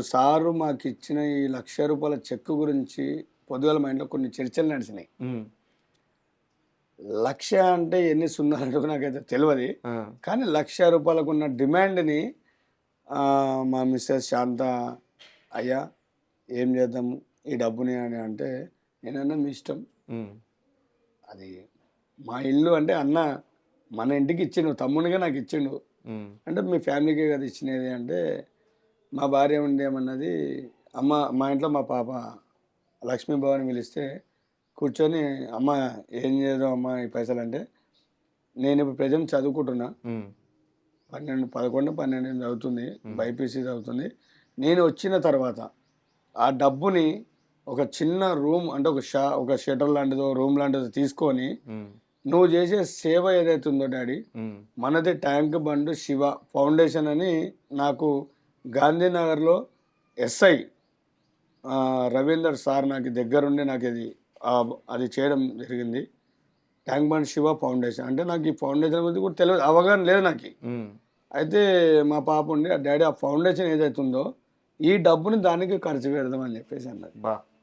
Sir మాకు ఇచ్చిన ఈ ₹1,00,000 చెక్ గురించి పొద్దుగాల మా ఇంట్లో కొన్ని చర్చలు నడిచినాయి. హ్మ్. 1,00,000 అంటే ఎన్ని సున్నాలంటూ నాకైతే తెలియదు. ఆ! కానీ ₹1,00,000 డిమాండ్ని మా మిస్సెస్ శాంత, అయ్యా ఏం చేద్దాం ఈ డబ్బుని అని అంటే, నేనన్నా మీ ఇష్టం, హ్మ్. అది మా ఇల్లు అంటే అన్న మన ఇంటికి ఇచ్చిండు, తమ్మునిగా నాకు ఇచ్చిండు హ్మ్. అంటే మీ ఫ్యామిలీకే కదా ఇచ్చినది అంటే, మా భార్య ఉండేమన్నది, అమ్మ మా ఇంట్లో మా పాప లక్ష్మీభవాని పిలిస్తే కూర్చొని, అమ్మ ఏం చేద్దాం అమ్మ ఈ పైసలు అంటే, నేను ఇప్పుడు ప్రజెంట్ చదువుకుంటున్నా, హ్మ్. 11, 12 చదువుతుంది, బైపీసీ చదువుతుంది. నేను వచ్చిన తర్వాత ఆ డబ్బుని ఒక చిన్న రూమ్ అంటే ఒక షటర్ లాంటిదో రూమ్ లాంటిదో తీసుకొని, హ్మ్. నువ్వు చేసే సేవ ఏదైతే ఉందో డాడీ, హ్మ్. మనది ట్యాంక్ బండ్ శివ ఫౌండేషన్ అని నాకు గాంధీనగర్లో ఎస్ఐ రవీందర్ సార్ నాకు దగ్గరుండి నాకు అది చేయడం జరిగింది. ట్యాంక్ బండ్ శివ ఫౌండేషన్ అంటే నాకు ఈ ఫౌండేషన్ గురించి కూడా తెలియదు, అవగాహన లేదు నాకు. హ్మ్. అయితే మా పాప ఉండి, డాడీ ఆ ఫౌండేషన్ ఏదైతే ఉందో ఈ డబ్బుని దానికి ఖర్చు పెడదాం అని చెప్పేసి అన్నది. అబ్బా!